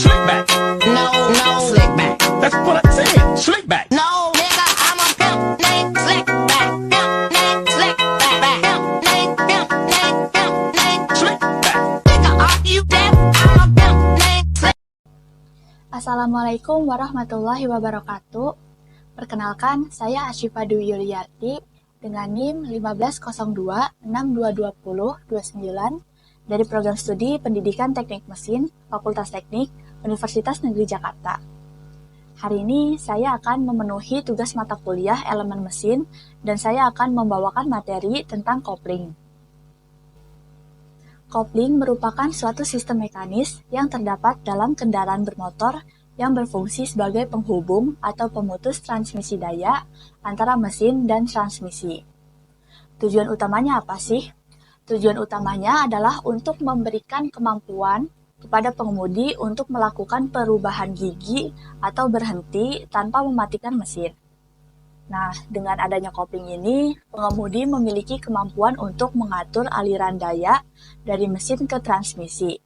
Slick back. No, no, slick back. That's what I said. Slick back. No, nigga, I'm a pimp named Slick back. Pimp named Slick back. Pimp named, pimp named, pimp named Slick back. Nigga, are you deaf? I'm a pimp named Slick. Assalamualaikum warahmatullahi wabarakatuh. Perkenalkan, saya Asyifa Dwi Yuliarti dengan NIM 1502622029 dari Program Studi Pendidikan Teknik Mesin, Fakultas Teknik, Universitas Negeri Jakarta. Hari ini saya akan memenuhi tugas mata kuliah elemen mesin dan saya akan membawakan materi tentang kopling. Kopling merupakan suatu sistem mekanis yang terdapat dalam kendaraan bermotor yang berfungsi sebagai penghubung atau pemutus transmisi daya antara mesin dan transmisi. Tujuan utamanya apa sih? Tujuan utamanya adalah untuk memberikan kemampuan kepada pengemudi untuk melakukan perubahan gigi atau berhenti tanpa mematikan mesin. Nah, dengan adanya kopling ini, pengemudi memiliki kemampuan untuk mengatur aliran daya dari mesin ke transmisi,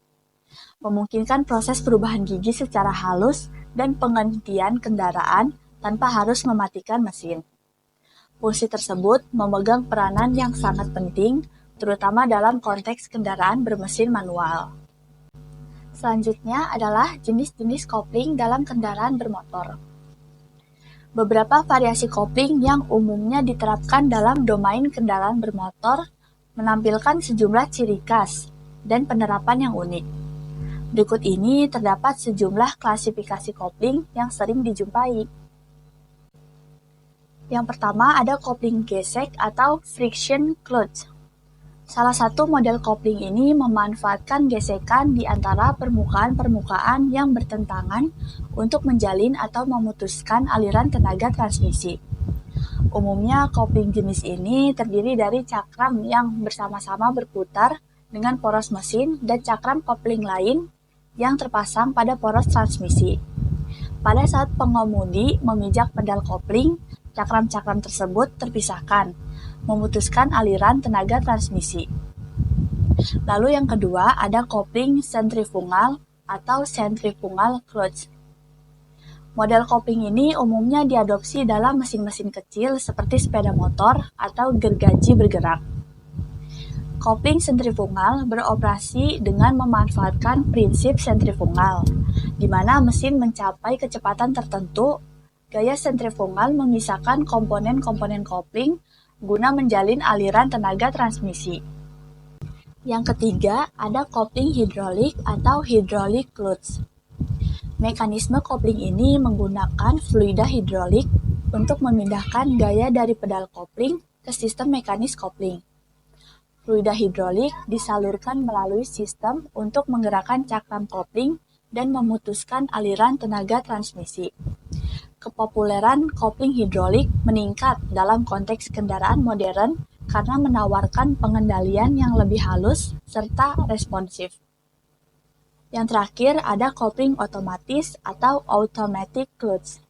memungkinkan proses perubahan gigi secara halus dan penghentian kendaraan tanpa harus mematikan mesin. Fungsi tersebut memegang peranan yang sangat penting, terutama dalam konteks kendaraan bermesin manual. Selanjutnya adalah jenis-jenis kopling dalam kendaraan bermotor. Beberapa variasi kopling yang umumnya diterapkan dalam domain kendaraan bermotor menampilkan sejumlah ciri khas dan penerapan yang unik. Berikut ini terdapat sejumlah klasifikasi kopling yang sering dijumpai. Yang pertama ada kopling gesek atau friction clutch. Salah satu model kopling ini memanfaatkan gesekan di antara permukaan-permukaan yang bertentangan untuk menjalin atau memutuskan aliran tenaga transmisi. Umumnya kopling jenis ini terdiri dari cakram yang bersama-sama berputar dengan poros mesin dan cakram kopling lain yang terpasang pada poros transmisi. Pada saat pengemudi memijak pedal kopling, cakram-cakram tersebut terpisahkan, memutuskan aliran tenaga transmisi. Lalu yang kedua ada kopling sentrifugal atau centrifugal clutch. Model kopling ini umumnya diadopsi dalam mesin-mesin kecil seperti sepeda motor atau gergaji bergerak. Kopling sentrifugal beroperasi dengan memanfaatkan prinsip sentrifugal, di mana mesin mencapai kecepatan tertentu. Gaya sentrifugal memisahkan komponen-komponen kopling guna menjalin aliran tenaga transmisi. Yang ketiga, ada kopling hidrolik atau hydraulic clutch. Mekanisme kopling ini menggunakan fluida hidrolik untuk memindahkan gaya dari pedal kopling ke sistem mekanis kopling. Fluida hidrolik disalurkan melalui sistem untuk menggerakkan cakram kopling dan memutuskan aliran tenaga transmisi. Kepopuleran kopling hidrolik meningkat dalam konteks kendaraan modern karena menawarkan pengendalian yang lebih halus serta responsif. Yang terakhir ada kopling otomatis atau automatic clutch.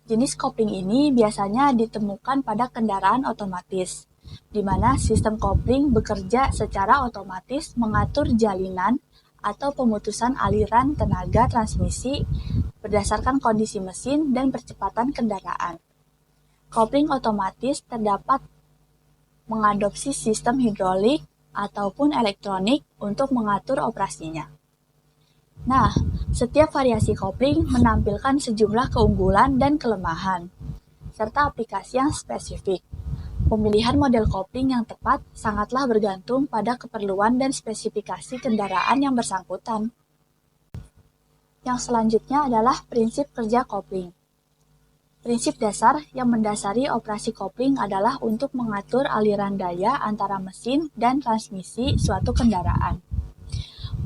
Jenis kopling ini biasanya ditemukan pada kendaraan otomatis, di mana sistem kopling bekerja secara otomatis mengatur jalinan atau pemutusan aliran tenaga transmisi berdasarkan kondisi mesin dan percepatan kendaraan. Kopling otomatis terdapat mengadopsi sistem hidrolik ataupun elektronik untuk mengatur operasinya. Nah, setiap variasi kopling menampilkan sejumlah keunggulan dan kelemahan, serta aplikasi yang spesifik. Pemilihan model kopling yang tepat sangatlah bergantung pada keperluan dan spesifikasi kendaraan yang bersangkutan. Yang selanjutnya adalah prinsip kerja kopling. Prinsip dasar yang mendasari operasi kopling adalah untuk mengatur aliran daya antara mesin dan transmisi suatu kendaraan.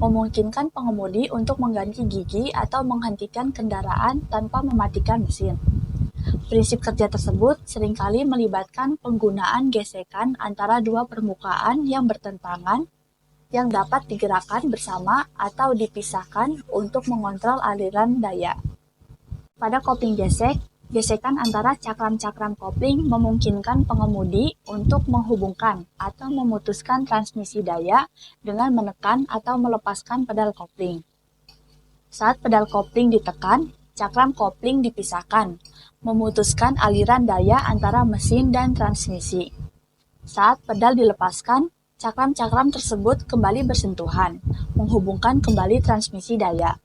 Memungkinkan pengemudi untuk mengganti gigi atau menghentikan kendaraan tanpa mematikan mesin. Prinsip kerja tersebut seringkali melibatkan penggunaan gesekan antara dua permukaan yang bertentangan yang dapat digerakkan bersama atau dipisahkan untuk mengontrol aliran daya. Pada kopling gesek, gesekan antara cakram-cakram kopling memungkinkan pengemudi untuk menghubungkan atau memutuskan transmisi daya dengan menekan atau melepaskan pedal kopling. Saat pedal kopling ditekan, cakram kopling dipisahkan, memutuskan aliran daya antara mesin dan transmisi. Saat pedal dilepaskan, cakram-cakram tersebut kembali bersentuhan, menghubungkan kembali transmisi daya.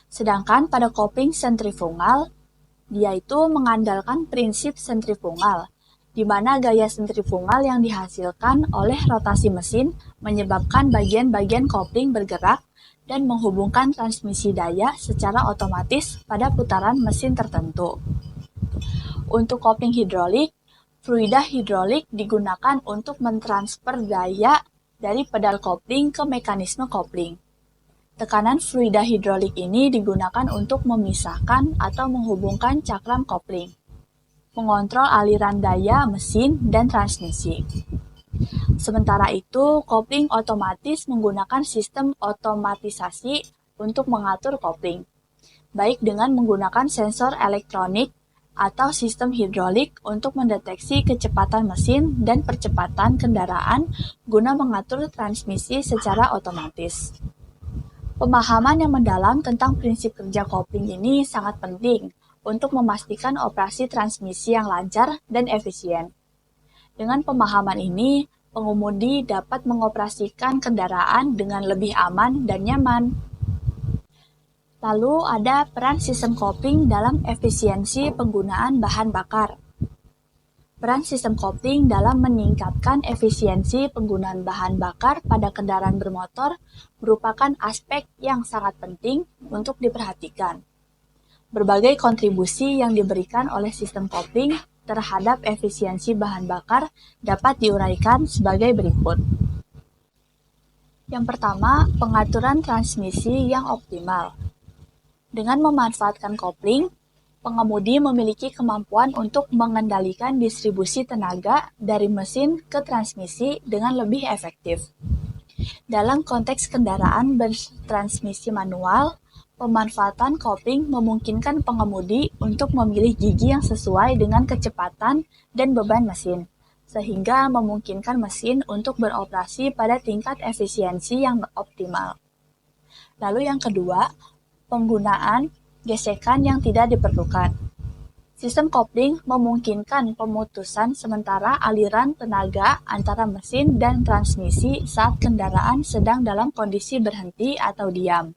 Sedangkan pada kopling sentrifugal, dia itu mengandalkan prinsip sentrifugal, di mana gaya sentrifugal yang dihasilkan oleh rotasi mesin menyebabkan bagian-bagian kopling bergerak dan menghubungkan transmisi daya secara otomatis pada putaran mesin tertentu. Untuk kopling hidrolik, fluida hidrolik digunakan untuk mentransfer daya dari pedal kopling ke mekanisme kopling. Tekanan fluida hidrolik ini digunakan untuk memisahkan atau menghubungkan cakram kopling, mengontrol aliran daya mesin dan transmisi. Sementara itu, kopling otomatis menggunakan sistem otomatisasi untuk mengatur kopling, baik dengan menggunakan sensor elektronik atau sistem hidrolik untuk mendeteksi kecepatan mesin dan percepatan kendaraan guna mengatur transmisi secara otomatis. Pemahaman yang mendalam tentang prinsip kerja kopling ini sangat penting untuk memastikan operasi transmisi yang lancar dan efisien. Dengan pemahaman ini, pengemudi dapat mengoperasikan kendaraan dengan lebih aman dan nyaman. Lalu ada peran sistem kopling dalam efisiensi penggunaan bahan bakar. Peran sistem kopling dalam meningkatkan efisiensi penggunaan bahan bakar pada kendaraan bermotor merupakan aspek yang sangat penting untuk diperhatikan. Berbagai kontribusi yang diberikan oleh sistem kopling terhadap efisiensi bahan bakar dapat diuraikan sebagai berikut. Yang pertama, pengaturan transmisi yang optimal. Dengan memanfaatkan kopling, pengemudi memiliki kemampuan untuk mengendalikan distribusi tenaga dari mesin ke transmisi dengan lebih efektif. Dalam konteks kendaraan bertransmisi manual, pemanfaatan kopling memungkinkan pengemudi untuk memilih gigi yang sesuai dengan kecepatan dan beban mesin, sehingga memungkinkan mesin untuk beroperasi pada tingkat efisiensi yang optimal. Lalu yang kedua, penggunaan gesekan yang tidak diperlukan. Sistem kopling memungkinkan pemutusan sementara aliran tenaga antara mesin dan transmisi saat kendaraan sedang dalam kondisi berhenti atau diam.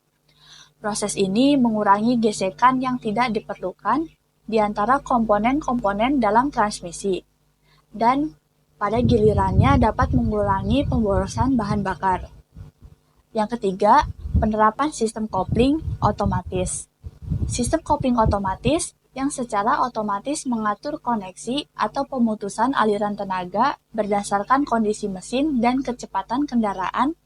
Proses ini mengurangi gesekan yang tidak diperlukan di antara komponen-komponen dalam transmisi, dan pada gilirannya dapat mengurangi pemborosan bahan bakar. Yang ketiga, penerapan sistem kopling otomatis. Sistem kopling otomatis yang secara otomatis mengatur koneksi atau pemutusan aliran tenaga berdasarkan kondisi mesin dan kecepatan kendaraan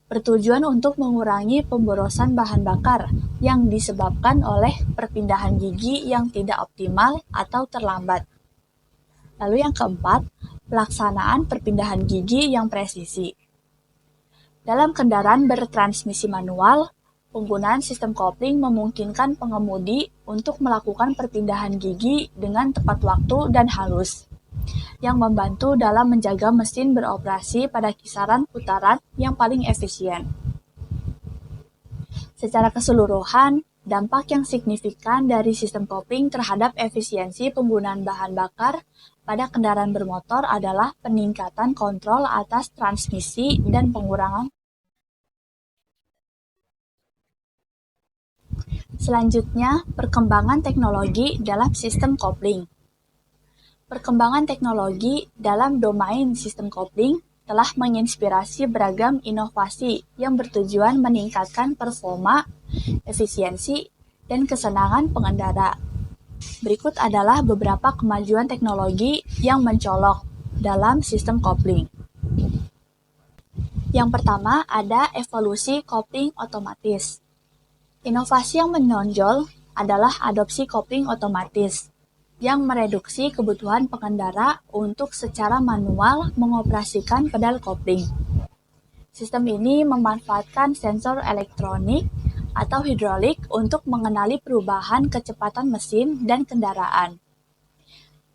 bertujuan untuk mengurangi pemborosan bahan bakar yang disebabkan oleh perpindahan gigi yang tidak optimal atau terlambat. Lalu yang keempat, pelaksanaan perpindahan gigi yang presisi. Dalam kendaraan bertransmisi manual, penggunaan sistem kopling memungkinkan pengemudi untuk melakukan perpindahan gigi dengan tepat waktu dan halus, yang membantu dalam menjaga mesin beroperasi pada kisaran putaran yang paling efisien. Secara keseluruhan, dampak yang signifikan dari sistem kopling terhadap efisiensi penggunaan bahan bakar pada kendaraan bermotor adalah peningkatan kontrol atas transmisi dan pengurangan. Selanjutnya, perkembangan teknologi dalam sistem kopling. Perkembangan teknologi dalam domain sistem kopling telah menginspirasi beragam inovasi yang bertujuan meningkatkan performa, efisiensi, dan kesenangan pengendara. Berikut adalah beberapa kemajuan teknologi yang mencolok dalam sistem kopling. Yang pertama, ada evolusi kopling otomatis. Inovasi yang menonjol adalah adopsi kopling otomatis yang mereduksi kebutuhan pengendara untuk secara manual mengoperasikan pedal kopling. Sistem ini memanfaatkan sensor elektronik atau hidrolik untuk mengenali perubahan kecepatan mesin dan kendaraan,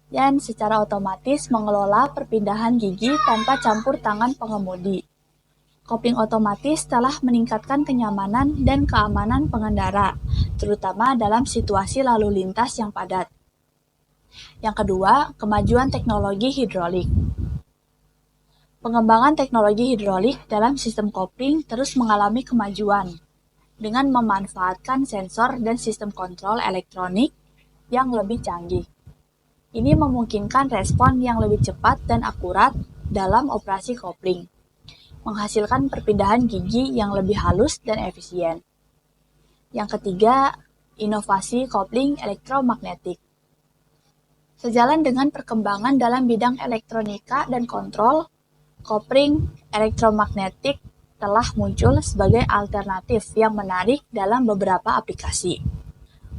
dan secara otomatis mengelola perpindahan gigi tanpa campur tangan pengemudi. Kopling otomatis telah meningkatkan kenyamanan dan keamanan pengendara, terutama dalam situasi lalu lintas yang padat. Yang kedua, kemajuan teknologi hidrolik. Pengembangan teknologi hidrolik dalam sistem kopling terus mengalami kemajuan dengan memanfaatkan sensor dan sistem kontrol elektronik yang lebih canggih. Ini memungkinkan respon yang lebih cepat dan akurat dalam operasi kopling, menghasilkan perpindahan gigi yang lebih halus dan efisien. Yang ketiga, inovasi kopling elektromagnetik. Sejalan dengan perkembangan dalam bidang elektronika dan kontrol, kopling elektromagnetik telah muncul sebagai alternatif yang menarik dalam beberapa aplikasi.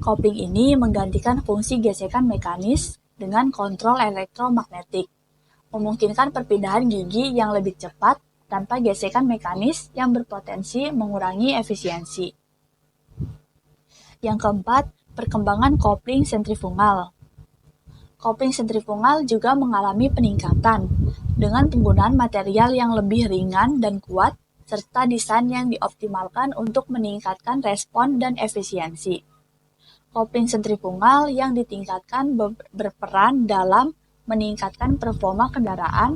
Kopling ini menggantikan fungsi gesekan mekanis dengan kontrol elektromagnetik, memungkinkan perpindahan gigi yang lebih cepat tanpa gesekan mekanis yang berpotensi mengurangi efisiensi. Yang keempat, perkembangan kopling sentrifugal. Kopling sentrifugal juga mengalami peningkatan dengan penggunaan material yang lebih ringan dan kuat serta desain yang dioptimalkan untuk meningkatkan respon dan efisiensi. Kopling sentrifugal yang ditingkatkan berperan dalam meningkatkan performa kendaraan,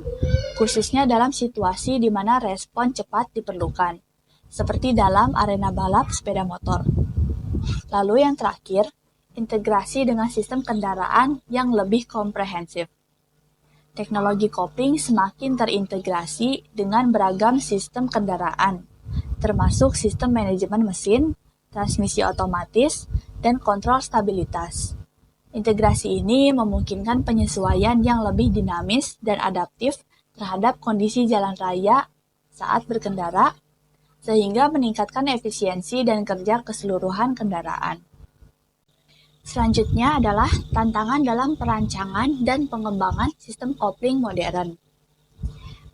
khususnya dalam situasi di mana respon cepat diperlukan, seperti dalam arena balap sepeda motor. Lalu yang terakhir, integrasi dengan sistem kendaraan yang lebih komprehensif. Teknologi kopling semakin terintegrasi dengan beragam sistem kendaraan, termasuk sistem manajemen mesin, transmisi otomatis, dan kontrol stabilitas. Integrasi ini memungkinkan penyesuaian yang lebih dinamis dan adaptif terhadap kondisi jalan raya saat berkendara, sehingga meningkatkan efisiensi dan kerja keseluruhan kendaraan. Selanjutnya adalah tantangan dalam perancangan dan pengembangan sistem kopling modern.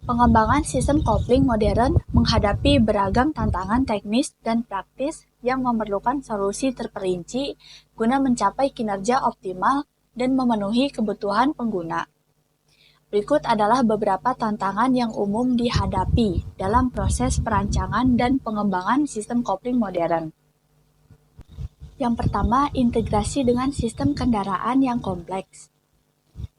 Pengembangan sistem kopling modern menghadapi beragam tantangan teknis dan praktis yang memerlukan solusi terperinci guna mencapai kinerja optimal dan memenuhi kebutuhan pengguna. Berikut adalah beberapa tantangan yang umum dihadapi dalam proses perancangan dan pengembangan sistem kopling modern. Yang pertama, integrasi dengan sistem kendaraan yang kompleks.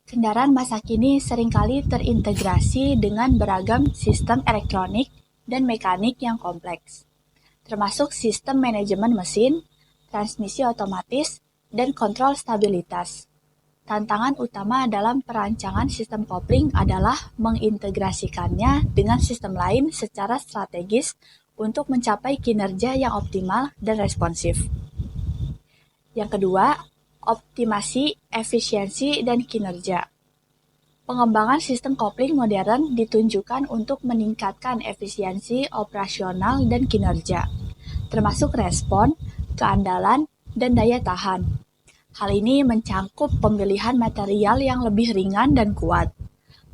Kendaraan masa kini seringkali terintegrasi dengan beragam sistem elektronik dan mekanik yang kompleks, termasuk sistem manajemen mesin, transmisi otomatis, dan kontrol stabilitas. Tantangan utama dalam perancangan sistem kopling adalah mengintegrasikannya dengan sistem lain secara strategis untuk mencapai kinerja yang optimal dan responsif. Yang kedua, optimasi, efisiensi, dan kinerja. Pengembangan sistem kopling modern ditunjukkan untuk meningkatkan efisiensi operasional dan kinerja, termasuk respon, keandalan, dan daya tahan. Hal ini mencangkup pemilihan material yang lebih ringan dan kuat,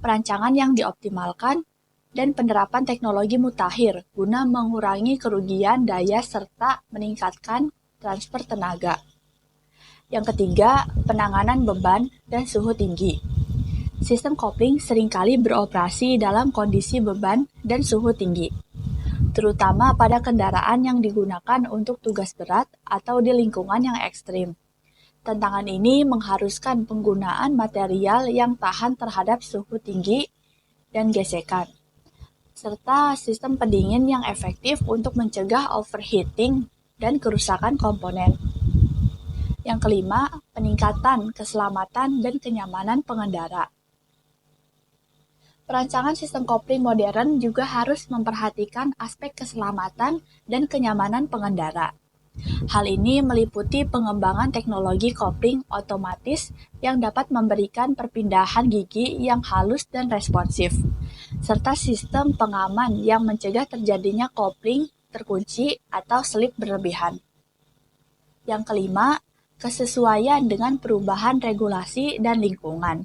perancangan yang dioptimalkan, dan penerapan teknologi mutakhir guna mengurangi kerugian daya serta meningkatkan transfer tenaga. Yang ketiga, penanganan beban dan suhu tinggi. Sistem kopling seringkali beroperasi dalam kondisi beban dan suhu tinggi, terutama pada kendaraan yang digunakan untuk tugas berat atau di lingkungan yang ekstrim. Tantangan ini mengharuskan penggunaan material yang tahan terhadap suhu tinggi dan gesekan, serta sistem pendingin yang efektif untuk mencegah overheating dan kerusakan komponen. Yang kelima, peningkatan keselamatan dan kenyamanan pengendara. Perancangan sistem kopling modern juga harus memperhatikan aspek keselamatan dan kenyamanan pengendara. Hal ini meliputi pengembangan teknologi kopling otomatis yang dapat memberikan perpindahan gigi yang halus dan responsif, serta sistem pengaman yang mencegah terjadinya kopling terkunci atau selip berlebihan. Yang kelima, kesesuaian dengan perubahan regulasi dan lingkungan.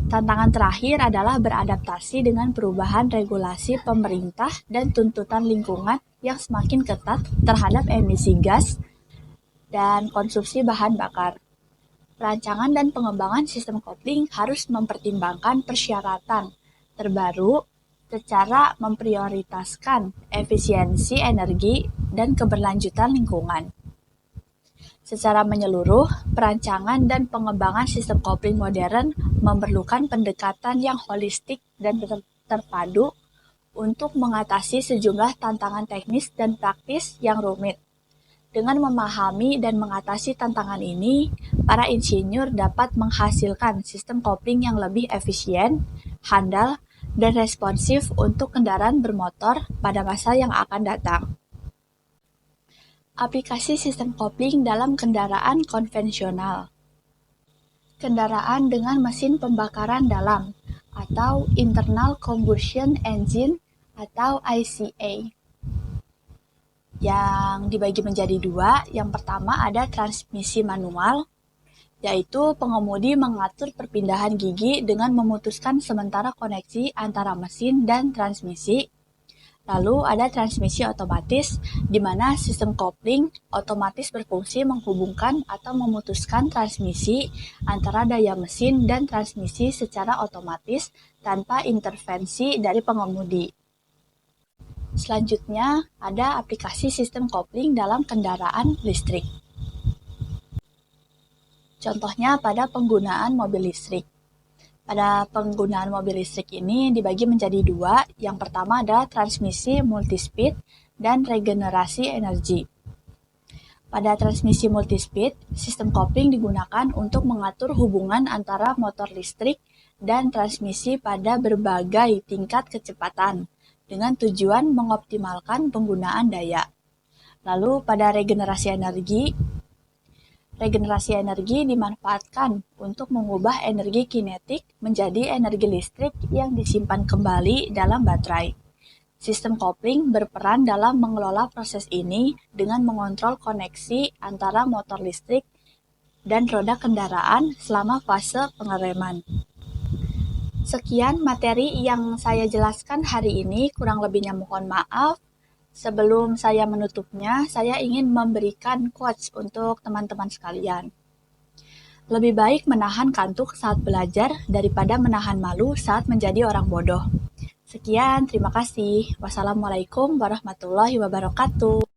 Tantangan terakhir adalah beradaptasi dengan perubahan regulasi pemerintah dan tuntutan lingkungan yang semakin ketat terhadap emisi gas dan konsumsi bahan bakar. Perancangan dan pengembangan sistem kopling harus mempertimbangkan persyaratan terbaru secara memprioritaskan efisiensi energi dan keberlanjutan lingkungan. Secara menyeluruh, perancangan dan pengembangan sistem kopling modern memerlukan pendekatan yang holistik dan terpadu untuk mengatasi sejumlah tantangan teknis dan praktis yang rumit. Dengan memahami dan mengatasi tantangan ini, para insinyur dapat menghasilkan sistem kopling yang lebih efisien, handal, dan responsif untuk kendaraan bermotor pada masa yang akan datang. Aplikasi sistem kopling dalam kendaraan konvensional. Kendaraan dengan mesin pembakaran dalam atau Internal Combustion Engine atau ICA, yang dibagi menjadi dua. Yang pertama ada transmisi manual, yaitu pengemudi mengatur perpindahan gigi dengan memutuskan sementara koneksi antara mesin dan transmisi. Lalu ada transmisi otomatis, di mana sistem kopling otomatis berfungsi menghubungkan atau memutuskan transmisi antara daya mesin dan transmisi secara otomatis tanpa intervensi dari pengemudi. Selanjutnya, ada aplikasi sistem kopling dalam kendaraan listrik. Contohnya pada penggunaan mobil listrik. Pada penggunaan mobil listrik ini dibagi menjadi dua. Yang pertama adalah transmisi multispeed dan regenerasi energi. Pada transmisi multispeed, sistem kopling digunakan untuk mengatur hubungan antara motor listrik dan transmisi pada berbagai tingkat kecepatan, dengan tujuan mengoptimalkan penggunaan daya. Lalu pada regenerasi energi dimanfaatkan untuk mengubah energi kinetik menjadi energi listrik yang disimpan kembali dalam baterai. Sistem kopling berperan dalam mengelola proses ini dengan mengontrol koneksi antara motor listrik dan roda kendaraan selama fase pengereman. Sekian materi yang saya jelaskan hari ini, kurang lebihnya mohon maaf. Sebelum saya menutupnya, saya ingin memberikan quotes untuk teman-teman sekalian. Lebih baik menahan kantuk saat belajar daripada menahan malu saat menjadi orang bodoh. Sekian, terima kasih. Wassalamualaikum warahmatullahi wabarakatuh.